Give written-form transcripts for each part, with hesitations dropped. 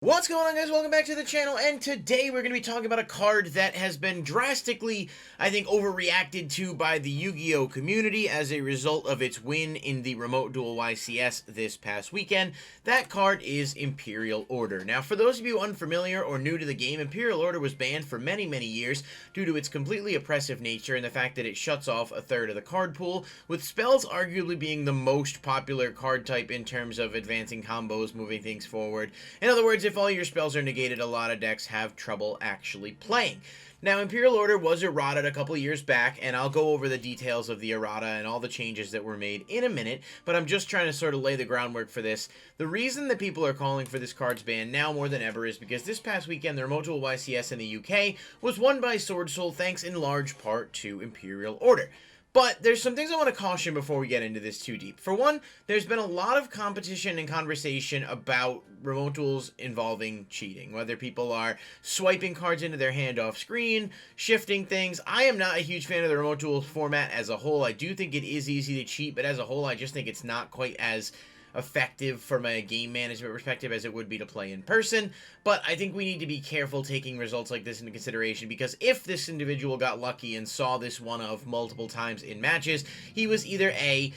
What's going on, guys? Welcome back to the channel, and today we're going to be talking about a card that has been drastically, I think, overreacted to by the Yu-Gi-Oh community as a result of its win in the Remote Duel YCS this past weekend. That card is Imperial Order. Now, for those of you unfamiliar or new to the game, Imperial Order was banned for many, many years due to its completely oppressive nature and the fact that it shuts off a third of the card pool, with spells arguably being the most popular card type in terms of advancing combos, moving things forward. In other words, if all your spells are negated, a lot of decks have trouble actually playing. Now, Imperial Order was errated a couple years back, and I'll go over the details of the errata and all the changes that were made in a minute, but I'm just trying to sort of lay the groundwork for this. The reason that people are calling for this card's ban now more than ever is because this past weekend, the Remote Duel YCS in the UK was won by Swordsoul thanks in large part to Imperial Order. But there's some things I want to caution before we get into this too deep. For one, there's been a lot of competition and conversation about remote duels involving cheating. Whether people are swiping cards into their hand off screen, shifting things. I am not a huge fan of the remote duels format as a whole. I do think it is easy to cheat, but as a whole, I just think it's not quite as effective from a game management perspective as it would be to play in person. But I think we need to be careful taking results like this into consideration, because if this individual got lucky and saw this one of multiple times in matches, he was either A,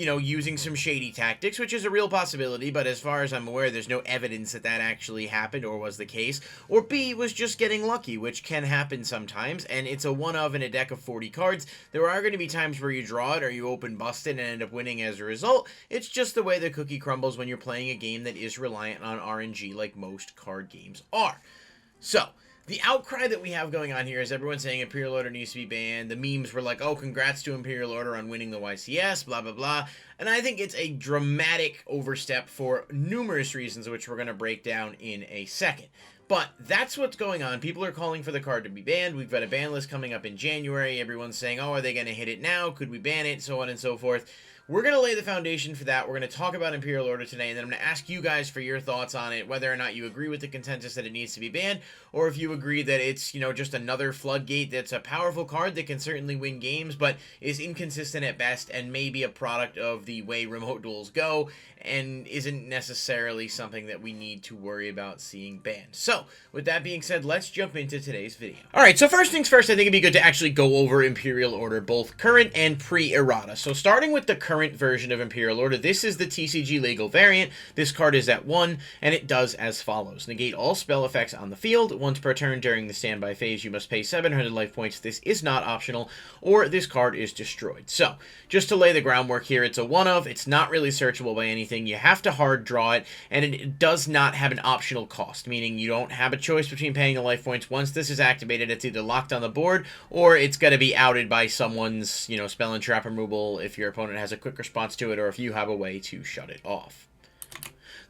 using some shady tactics, which is a real possibility, but as far as I'm aware, there's no evidence that that actually happened or was the case, or B, was just getting lucky, which can happen sometimes, and it's a one of in a deck of 40 cards. There are going to be times where you draw it or you open busted and end up winning as a result. It's just the way the cookie crumbles when you're playing a game that is reliant on RNG like most card games are. So, the outcry that we have going on here is everyone saying Imperial Order needs to be banned. The memes were like, oh, congrats to Imperial Order on winning the YCS, blah, blah, blah. And I think it's a dramatic overstep for numerous reasons, which we're going to break down in a second. But that's what's going on. People are calling for the card to be banned. We've got a ban list coming up in January. Everyone's saying, oh, are they going to hit it now? Could we ban it? So on and so forth. We're going to lay the foundation for that. We're going to talk about Imperial Order today, and then I'm going to ask you guys for your thoughts on it, whether or not you agree with the consensus that it needs to be banned, or if you agree that it's, just another floodgate that's a powerful card that can certainly win games, but is inconsistent at best and maybe a product of the way remote duels go, and isn't necessarily something that we need to worry about seeing banned. So, with that being said, let's jump into today's video. Alright, so first things first, I think it'd be good to actually go over Imperial Order, both current and pre-errata. So starting with the current version of Imperial Order, this is the TCG legal variant. This card is at 1, and it does as follows. Negate all spell effects on the field. Once per turn during the standby phase, you must pay 700 life points. This is not optional, or this card is destroyed. So, just to lay the groundwork here, it's a one of, it's not really searchable by anything. You have to hard draw it, and it does not have an optional cost, meaning you don't have a choice between paying the life points. Once this is activated, it's either locked on the board, or it's going to be outed by someone's, spell and trap removal if your opponent has a quick response to it, or if you have a way to shut it off.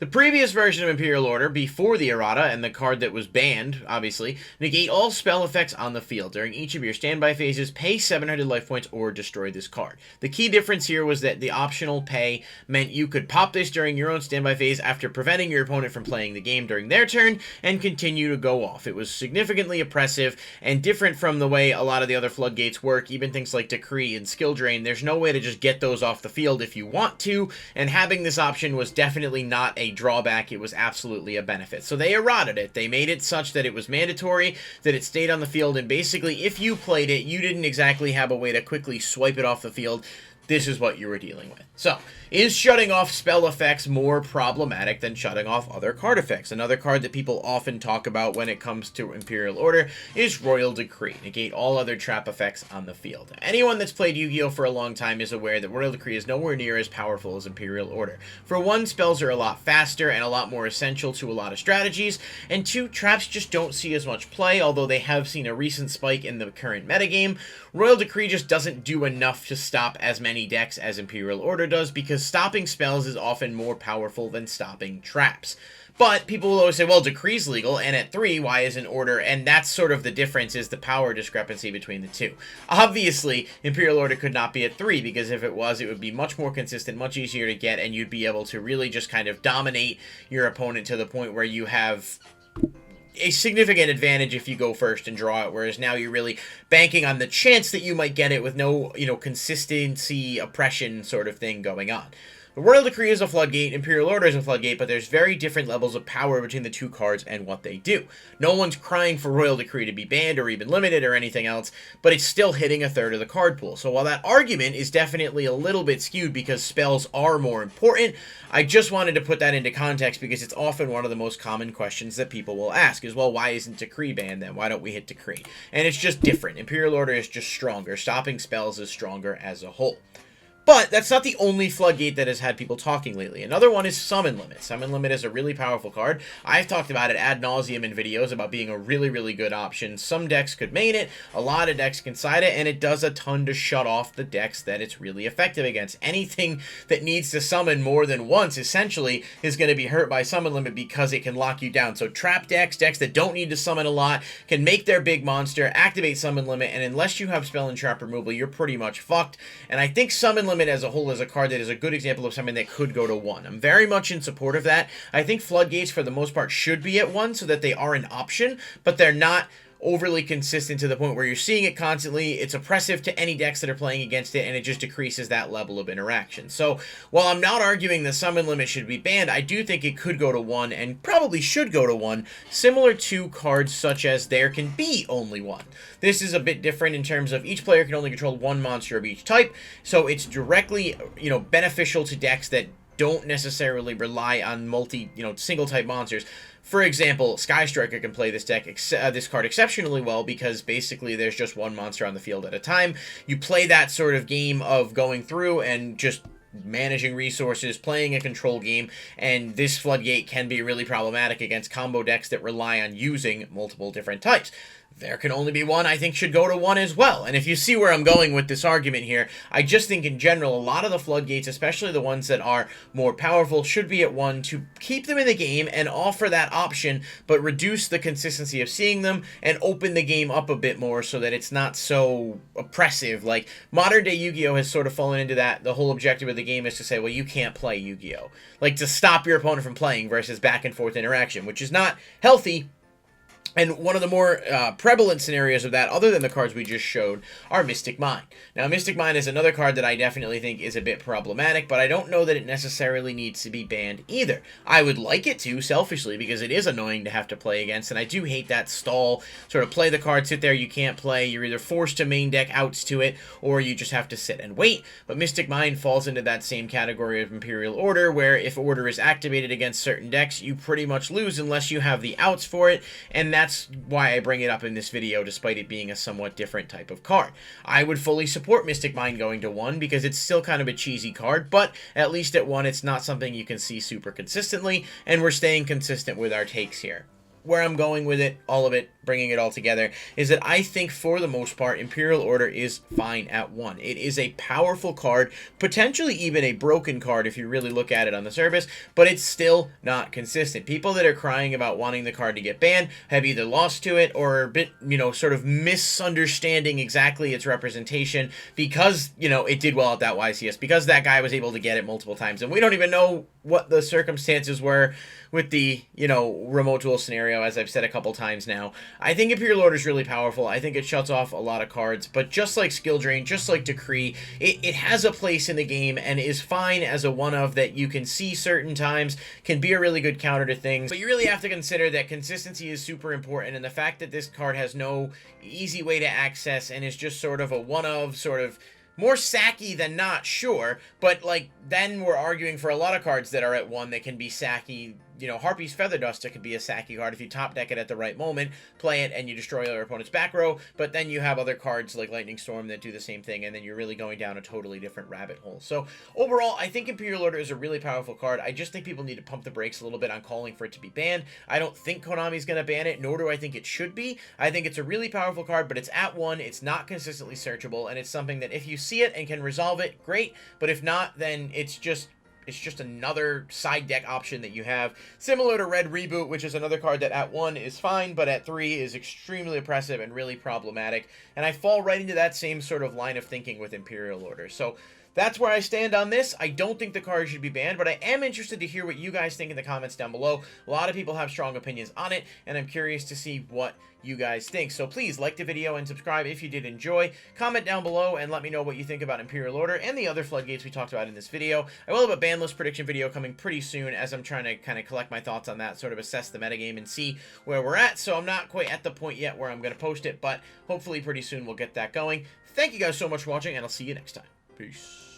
The previous version of Imperial Order, before the errata and the card that was banned, obviously, negate all spell effects on the field. During each of your standby phases, pay 700 life points or destroy this card. The key difference here was that the optional pay meant you could pop this during your own standby phase after preventing your opponent from playing the game during their turn and continue to go off. It was significantly oppressive and different from the way a lot of the other floodgates work, even things like Decree and Skill Drain. There's no way to just get those off the field if you want to, and having this option was definitely not a drawback. It was absolutely a benefit. So they errated it. They made it such that it was mandatory, that it stayed on the field, and basically if you played it, you didn't exactly have a way to quickly swipe it off the field. This is what you were dealing with. So, is shutting off spell effects more problematic than shutting off other card effects? Another card that people often talk about when it comes to Imperial Order is Royal Decree. Negate all other trap effects on the field. Anyone that's played Yu-Gi-Oh for a long time is aware that Royal Decree is nowhere near as powerful as Imperial Order. For one, spells are a lot faster and a lot more essential to a lot of strategies, and two, traps just don't see as much play, although they have seen a recent spike in the current metagame. Royal Decree just doesn't do enough to stop as many decks as Imperial Order does, because stopping spells is often more powerful than stopping traps. But people will always say, well, Decree's legal, and at 3, why isn't Order? And that's sort of the difference, is the power discrepancy between the two. Obviously, Imperial Order could not be at 3, because if it was, it would be much more consistent, much easier to get, and you'd be able to really just kind of dominate your opponent to the point where you have a significant advantage if you go first and draw it, whereas now you're really banking on the chance that you might get it with no, consistency, oppression sort of thing going on. Royal Decree is a floodgate, Imperial Order is a floodgate, but there's very different levels of power between the two cards and what they do. No one's crying for Royal Decree to be banned or even limited or anything else, but it's still hitting a third of the card pool. So while that argument is definitely a little bit skewed because spells are more important, I just wanted to put that into context because it's often one of the most common questions that people will ask is, well, why isn't Decree banned then? Why don't we hit Decree? And it's just different. Imperial Order is just stronger. Stopping spells is stronger as a whole. But that's not the only floodgate that has had people talking lately. Another one is Summon Limit. Summon Limit is a really powerful card. I've talked about it ad nauseum in videos about being a really, really good option. Some decks could main it, a lot of decks can side it, and it does a ton to shut off the decks that it's really effective against. Anything that needs to summon more than once, essentially, is going to be hurt by Summon Limit because it can lock you down. So trap decks, decks that don't need to summon a lot, can make their big monster, activate Summon Limit, and unless you have spell and trap removal, you're pretty much fucked. And I think Summon Limit as a whole is a card that is a good example of something that could go to 1. I'm very much in support of that. I think floodgates for the most part should be at 1 so that they are an option, but they're not overly consistent to the point where you're seeing it constantly. It's oppressive to any decks that are playing against it, and it just decreases that level of interaction. So while I'm not arguing the Summon Limit should be banned, I do think it could go to 1 and probably should go to 1, similar to cards such as There Can Be Only One. This is a bit different in terms of each player can only control one monster of each type, so it's directly, beneficial to decks that don't necessarily rely on single type monsters. For example, Sky Striker can play this card exceptionally well because basically there's just one monster on the field at a time. You play that sort of game of going through and just managing resources, playing a control game, and this floodgate can be really problematic against combo decks that rely on using multiple different types. There Can Only Be One, I think, should go to 1 as well. And if you see where I'm going with this argument here, I just think in general, a lot of the floodgates, especially the ones that are more powerful, should be at 1 to keep them in the game and offer that option, but reduce the consistency of seeing them and open the game up a bit more so that it's not so oppressive. Like, modern day Yu-Gi-Oh has sort of fallen into that. The whole objective of the game is to say, well, you can't play Yu-Gi-Oh. Like, to stop your opponent from playing versus back and forth interaction, which is not healthy. And one of the more prevalent scenarios of that, other than the cards we just showed, are Mystic Mine. Now, Mystic Mine is another card that I definitely think is a bit problematic, but I don't know that it necessarily needs to be banned either. I would like it to, selfishly, because it is annoying to have to play against, and I do hate that stall, sort of play the card, sit there, you can't play, you're either forced to main deck outs to it, or you just have to sit and wait. But Mystic Mine falls into that same category of Imperial Order, where if Order is activated against certain decks, you pretty much lose unless you have the outs for it, and that's why I bring it up in this video, despite it being a somewhat different type of card. I would fully support Mystic Mine going to 1 because it's still kind of a cheesy card, but at least at 1 it's not something you can see super consistently, and we're staying consistent with our takes here. Where I'm going with it, all of it, bringing it all together, is that I think for the most part, Imperial Order is fine at 1. It is a powerful card, potentially even a broken card if you really look at it on the surface, but it's still not consistent. People that are crying about wanting the card to get banned have either lost to it or are a bit, sort of misunderstanding exactly its representation because, it did well at that YCS, because that guy was able to get it multiple times, and we don't even know what the circumstances were with the, remote duel scenario, as I've said a couple times now. I think Imperial Order is really powerful. I think it shuts off a lot of cards, but just like Skill Drain, just like Decree, it has a place in the game and is fine as a one-of that you can see certain times, can be a really good counter to things, but you really have to consider that consistency is super important, and the fact that this card has no easy way to access and is just sort of a one-of, sort of more sacky than not, sure, but then we're arguing for a lot of cards that are at 1 that can be sacky. Harpy's Feather Duster could be a sacky card if you top deck it at the right moment, play it, and you destroy your opponent's back row, but then you have other cards like Lightning Storm that do the same thing, and then you're really going down a totally different rabbit hole. So, overall, I think Imperial Order is a really powerful card. I just think people need to pump the brakes a little bit on calling for it to be banned. I don't think Konami's going to ban it, nor do I think it should be. I think it's a really powerful card, but it's at 1, it's not consistently searchable, and it's something that if you see it and can resolve it, great, but if not, then it's just another side deck option that you have. Similar to Red Reboot, which is another card that at 1 is fine, but at 3 is extremely oppressive and really problematic. And I fall right into that same sort of line of thinking with Imperial Order. So that's where I stand on this. I don't think the card should be banned, but I am interested to hear what you guys think in the comments down below. A lot of people have strong opinions on it, and I'm curious to see what you guys think. So please like the video and subscribe if you did enjoy. Comment down below and let me know what you think about Imperial Order and the other floodgates we talked about in this video. I will have a ban list prediction video coming pretty soon, as I'm trying to kind of collect my thoughts on that, sort of assess the metagame and see where we're at. So I'm not quite at the point yet where I'm going to post it, but hopefully pretty soon we'll get that going. Thank you guys so much for watching, and I'll see you next time. Peace.